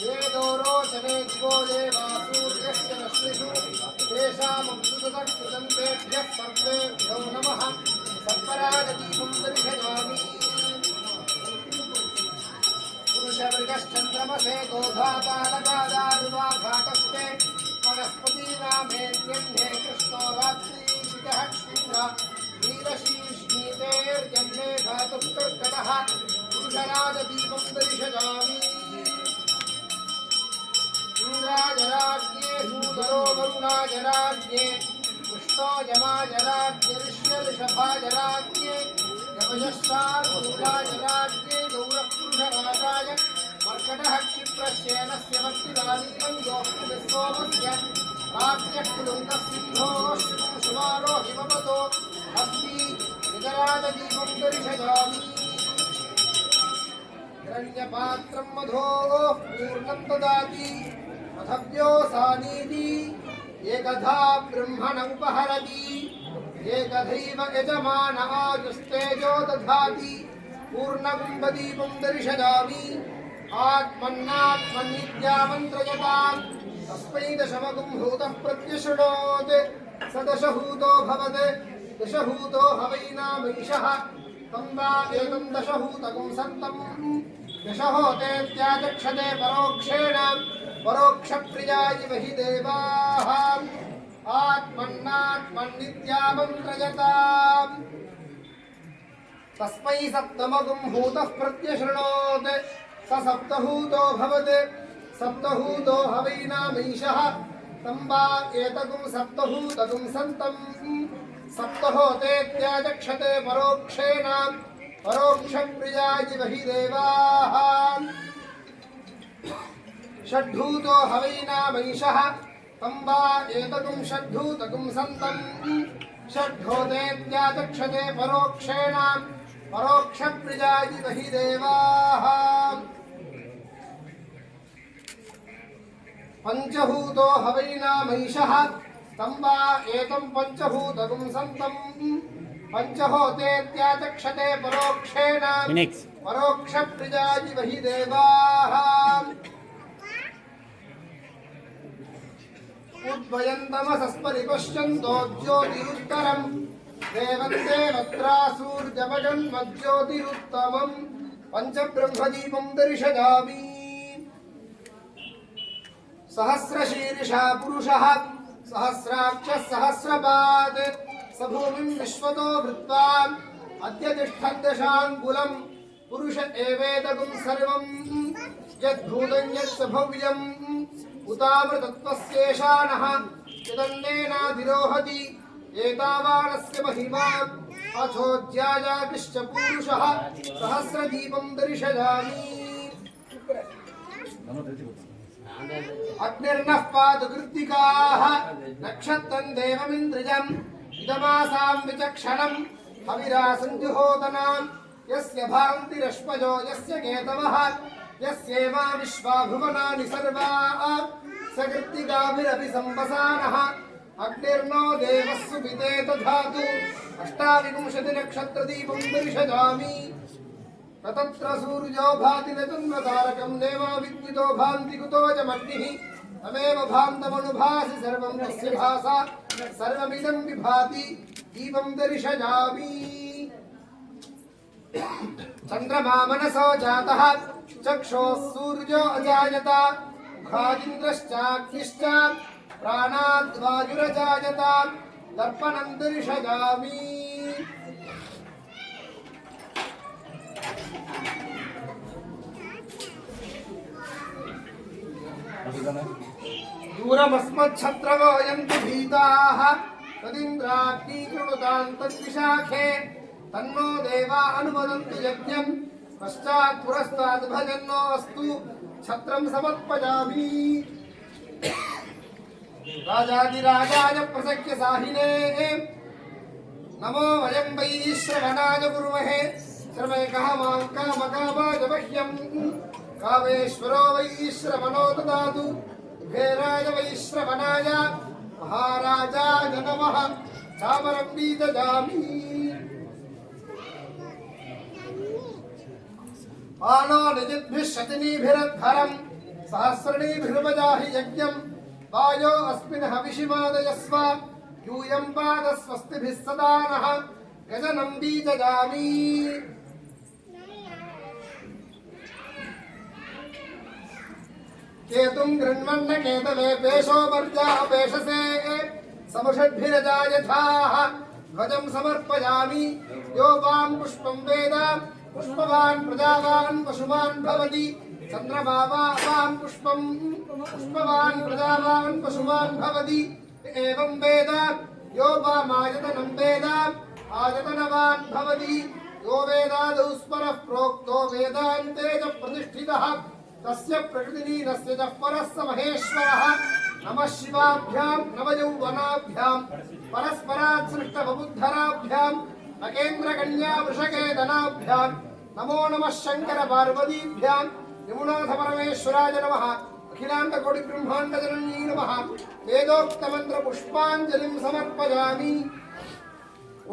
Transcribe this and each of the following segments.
वेदोरोचने दिवो देवासूर्यस्य रश्मिषु तेषाममृतकृतं तेभ्यः सर्वेभ्यो नमः सर्परागदीपं दर्शयामि पुरुषमृगश्चन्द्रमसे गोधातालकादारुवाघातस्ते वनस्पतीनामेत्यन्ये कृष्णो रात्रीशितः क्षीरा नीलशीष्णीतेर्जन्ये धातुस्तर्कटः पुरुषराजदीपं दर्शयामि इंद्राजराज्ञे सूदरो वरुणाजराज्ञे कृष्णो यमाजराज्ञे ऋष्यऋषभाजराज्ञे यमयश्चारूढाजराज्ञे गौरपुरुषराजाय मर्कटः क्षिप्रश्येनस्य मर्तिदानीलं योऽस्मिन् राज्ञः कुलुङ्गसिंहोऽश्रुं शुमारो हिमवतो अस्ति निजराजदीपं दर्शयामि हिरण्यपात्रं मधोः पूर्णं ददाति अथव्योऽसानीति एकधा ब्रह्मण उपहरति एकधैव यजमान आयुस्तेजो दधाति पूर्णकुम्भदीपं दर्शयामि आत्मन्नात्मन्नित्यामन्त्रयताम् तस्मै दशमगुम्भूतः प्रत्यशृणोत् स दशहूतो भवत् दशहूतो हवैनामैषः तं वा एतं दशहूतकं सन्तम् दशहोतेत्याचक्षते परोक्षेण परोक्षप्रियाय वहि देवाः आत्मन्नात्मन्नित्यामन्त्रयताम् तस्मै सप्तमगुम्भूतः प्रत्यशृणोत् स सप्तहूतो भवत् सप्तहूतो हवैनामैषः तं वा एतगुं सप्तहूतगुं सन्तम् सप्तहोतेत्याचक्षते परोक्षेण परोक्षप्रियाय वहि देवाः षड्भूतो हवैनामैषः तं वा एतगुं षड्भूतगुं सन्तम् षड्भूतेत्याचक्षते परोक्षेण परोक्षप्रियाय वहि देवाः पञ्चभूतो हवैनामैषः तं वा एतं पञ्चभूतगुं सन्तम् पञ्चहोतेत्याचक्षते परोक्षेण परोक्षप्रियाय वहि देवाः उद्वयन्तमसस्परिपश्यन्तो ज्योतिरुत्तरम् देवं देवत्रासूर्यमजन्मज्योतिरुत्तमम् पञ्चब्रह्मदीपं दर्शयामि सहस्रशीर्षा पुरुषः सहस्राक्षः सहस्रपात् स भूमिं विश्वतो भृत्वा अद्य तिष्ठद्दशाङ्गुलम् पुरुष एवेदगुं सर्वम् यद्भूतं यत् भव्यम् उतामृतत्वस्येषाणः यदन्नेनाधिरोहति एतावानस्य महिमा अथोऽध्यायातिश्च पूरुषः सहस्रदीपं दर्शयामि अग्निर्नः पातु कृत्तिकाः नक्षत्रं देवमिन्द्रियम् इदमासां विचक्षणम् हविरासञ्जुहोतनां यस्य भान्तिरश्वजो यस्य केतवः यस्येवा विश्वा भुवनानि सर्वा स कृत्तिकाभिरपि सम्वसानः अग्निर्नो देवः सुपिते दधातु अष्टाविंशतिनक्षत्रदीपं दर्शयामि तत्र सूर्यो भाति न चन्द्रतारकं देवा विद्युतो भान्ति कुतो जमग्निः तमेव भान्तमनुभासि सर्वं तस्य भासा सर्वमिदं विभाति दीपं दर्शयामि चन्द्रमा मनसो जातः चक्षुः सूर्यो अजायत मुखादिन्द्रश्चाग्निश्च प्राणाद्वायुरजायत दर्पणं दर्शयामि दूरमस्मच्छत्रवोऽयं तु भीताः तदिन्द्राग्नी कृणुतां तद्विशाखे तन्नो देवा अनुमोदन्तु यज्ञं पश्चात् पुरस्ताद् भजन्नो अस्तु छत्रं समर्पयामि राजाधिराजाय प्रसख्य साहिने नमो वयं वै श्रवणाय कुर्महे श्रवणकः मां कामकामाय मह्यम् कामेश्वरो वै श्रवणो ददातु कुबेराय वै श्रवणाय महाराजाय नमः चामरं ददामि पालो निजिद्भिः शतिनीभिरद्धरम् सहस्रणी भिर्वजाहि यज्ञं वायो अस्मिन् हविषिमादयस्व यूयं पाद स्वस्तिभिः सदा नः गजनं बीजयामि केतुं गृह्णन्न केतवे पेशो वर्जा पेशसे समुषद्भिरजायथाः ध्वजं समर्पयामि यो वां पुष्पं वेद पुष्पवान् प्रजावान् पशुमान् भवति चन्द्रमा वां पुष्पं पुष्पवान् प्रजावान् पशुमान् भवति एवं वेद यो वामायतनं वेद आयतनवान् भवति यो वेदादौ स्मरः प्रोक्तो वेदान्ते च प्रतिष्ठितः तस्य प्रकृतिलीनस्य च परः स महेश्वरः नमः शिवाभ्यां नवयौवनाभ्यां परस्परात् सृष्टबुद्धराभ्यां नगेन्द्रकन्या वृषकेतनाभ्यां नमो नमः शंकर पार्वतीभ्यां यमुनाथ परमेश्वराय नमः अखिलांड कोटि ब्रह्मांड जननी नमः वेदोक्त मंत्र पुष्पांजलिं समर्पयामि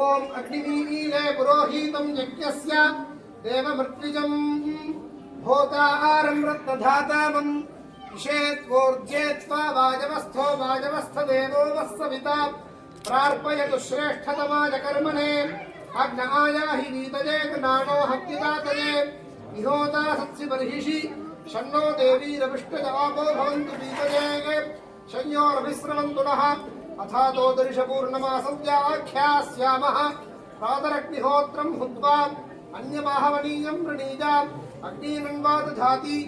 ओम अग्निवीरे पुरोहितं यज्ञस्य देवमृत्युजं भूतारं रत्नधातामं इषेत्वोर्जेत्वा वाजवस्थो वाजवस्थदेवो वस्सविता प्रार्पयतु श्रेष्ठतमाय कर्मणे अग्न आयाहि वीतये नानो हव्यदातये विहोता सत्सि बर्हिषि शन्नो देवीरविष्टजापो भवन्तु वीतये शय्योरभिस्रवन्तु नः अथातो दर्शपूर्णमासं व्याख्यास्यामः प्रातरग्निहोत्रं हुत्वा अन्यमाहवनीयं प्रणीजाम् अग्निन्वादधाति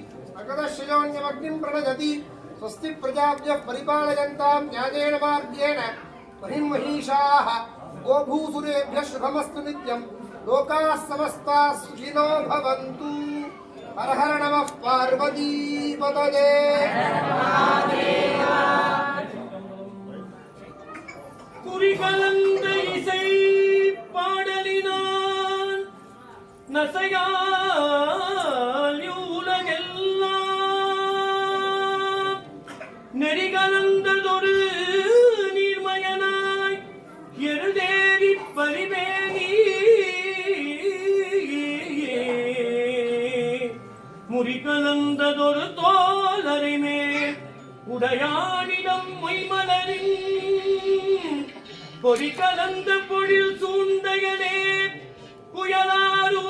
अगदश्रयोन्यमग्निं प्रणजति स्वस्ति प्रजाभ्यः परिपालयन्तां न्यायेन मार्गेण महिषाः गोभूसुरेभ्यः शुभमस्तु नित्यं लोकाः समस्ताः सुखिनो भवन्तु हर हर नमः पार्वतीपतये குறிகலந்த இசை பாடலினான் நசையால் உலகெல்லாம் நெறிகலந்ததொரு நீர்மயனாய் எழுதேறி பரிவேணி முறிகலந்ததொரு தோலரிமேல் உடையானிடம் மொய்மலரின் பொறி கலந்த பொழில் சூழ்ந்தகனே புயலாரூ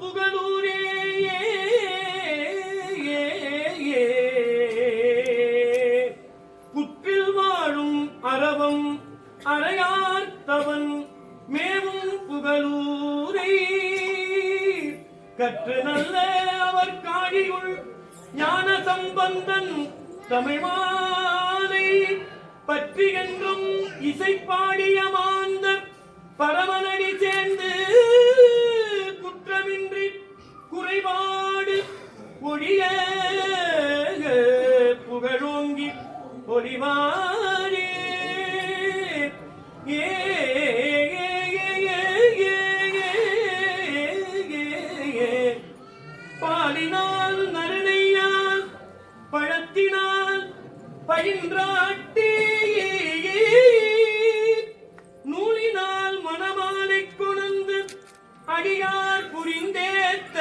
புகழூரே புற்றில் வாழும் அரவம் அறையார்த்தவன் மேவும் புகழூரை கற்று நல்ல அவர் காழியுள் ஞான சம்பந்தன் தமிழ்மாலை பற்றி என்றும் இசைப்பாடிய மாந்த பரமனடி சேர்ந்து குற்றமின்றி குறைபாடு ஒழிய புகழோங்கி ஒளிவாரே ஏ பாலினால் நறுணையால் பழத்தினால் பயின்றாட்டி நூலினால் மணமாலை கொணந்து அடியார் புரிந்தேத்த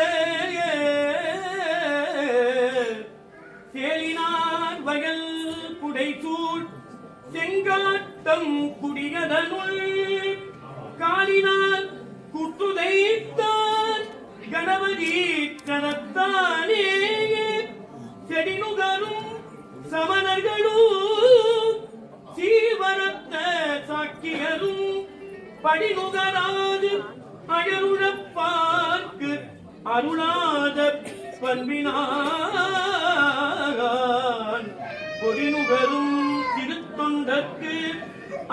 சேலினார் வயல் புடைசூழ் செங்காட்டம் குடியதனுள் காலினால் குத்துதைத்தான் கணபதி கனத்தானே செடிநுகரும் சமணர்களும் சீவரத்த சாக்கியரும் படிநுகராது அயருழப்பார்க்கு அருளாத பண்பினான் பொடிநுகரும் திருத்தொண்டற்கு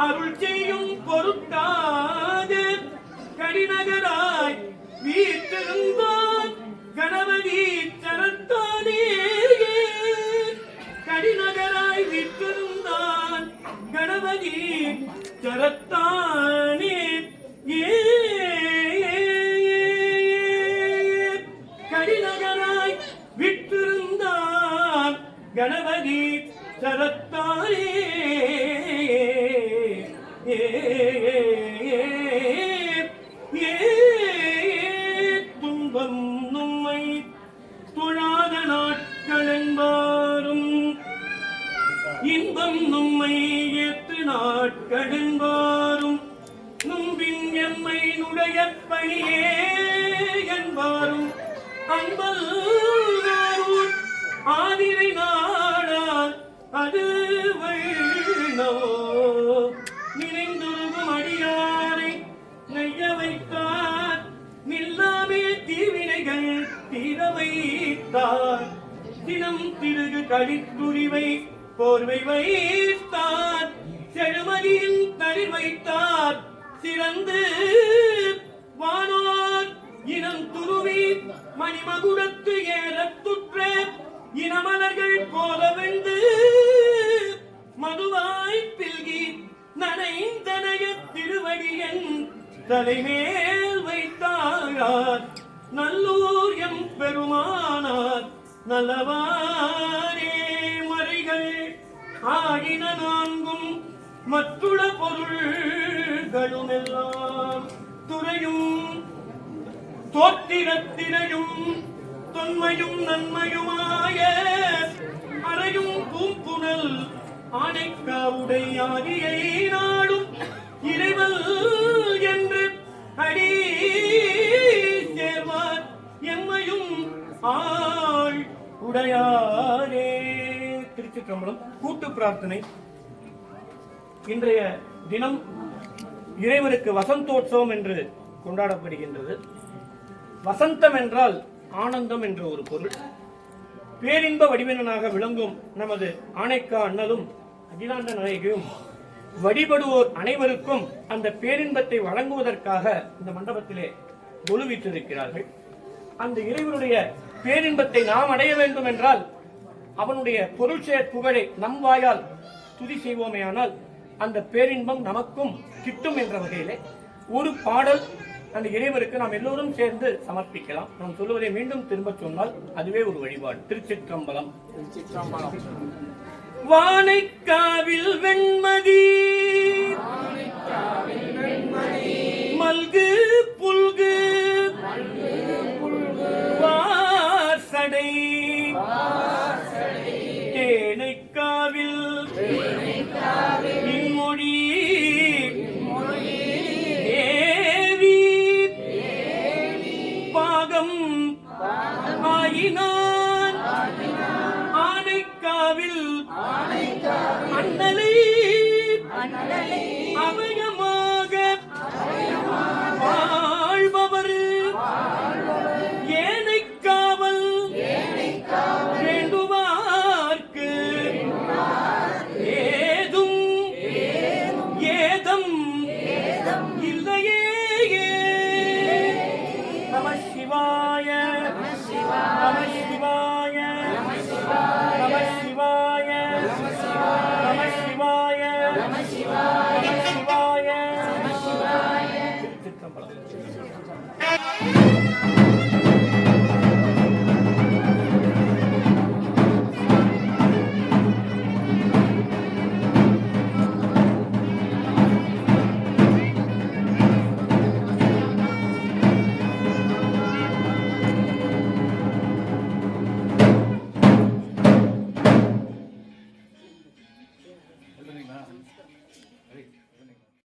அருள் செய்யும் பொருட்டாத கடிநகராய் வீட்டிருந்தான் கணபதி சரத்தானே கடிநகராய் வீட்டிருந்தான் கணபதி சரத்தானே கடிநகராய் விட்டிருந்தான் கணபதி சரத்தானே துன்பம் நம்மை தொழாத நாட்கள் என்ப இன்பம் நும்மை ஏற்று நாட்கடன்பாரும் நும்பின் எம்மை நுடைய பணியே என்பாரும் அன்பல் நாரூர் ஆதிரை நாடார் அது வைணவோ நினைந்துருகும் அடியாரை நெய்ய வைத்தார் நில்லாமே தீவினைகள் தீர வைத்தார் தினம் திருகு கடித்துரிவை போர்வை வைத்தார் செழுமதியின் தளிர் வைத்தார் சிறந்து வானோர் இனம் துருவி மணிமகுடத்து ஏறத்துற்ற இனமலர்கள் போல வெந்து மதுவாய் பில்கி நனைந்தனைய திருவடியன் தலைமேல் வைத்தார் நல்லூர் எம் பெருமானார் நல்லவாரே மறைகள் ஆகின நான்கும் மற்றுள்ள பொருள்களுமெல்லாம் துறையும் தோத்திரத்திரையும் தொன்மையும் நன்மையுமாய அறையும் பூம்புணல் ஆனைக்காவுடை ஆதியை நாடும் இறைவல் என்று அடி சேர்வார் எம்மையும் ஆள் உடையாரே. திருச்சிற்றம்பலம். கூட்டு பிரார்த்தனை. இன்றைய தினம் இறைவனுக்கு வசந்தோற்சவம் என்று கொண்டாடப்படுகின்றது. வசந்தம் என்றால் ஆனந்தம் என்ற ஒரு பொருள். பேரின்ப வடிவினனாக விளங்கும் நமது ஆனைக்கா அண்ணலும் அகிலாண்ட நாயகியும் வழிபடுவோர் அனைவருக்கும் அந்த பேரின்பத்தை வழங்குவதற்காக இந்த மண்டபத்திலே ஒழுவிட்டிருக்கிறார்கள். அந்த இறைவனுடைய பேரின்பத்தை நாம் அடைய வேண்டும் என்றால் அவனுடைய பொருள் செயற் புகழை நம் வாயால் துதி செய்வோமேயானால் அந்த பேரின்பம் நமக்கும் கிட்டும் என்ற வகையிலே ஒரு பாடல் அந்த இறைவருக்கு நாம் எல்லோரும் சேர்ந்து சமர்ப்பிக்கலாம். நாம் சொல்லுவதை மீண்டும் திரும்ப சொன்னால் அதுவே ஒரு வழிபாடு. திருச்சிற்றம்பலம். வானைக்காவில் வெண்மதி மல்கு புல்கு வாசடை தேனைக்காவில் இன்மொழி தேவி பாகம் ஆயினான் ஆனைக்காவில் அண்ணலை அவயம்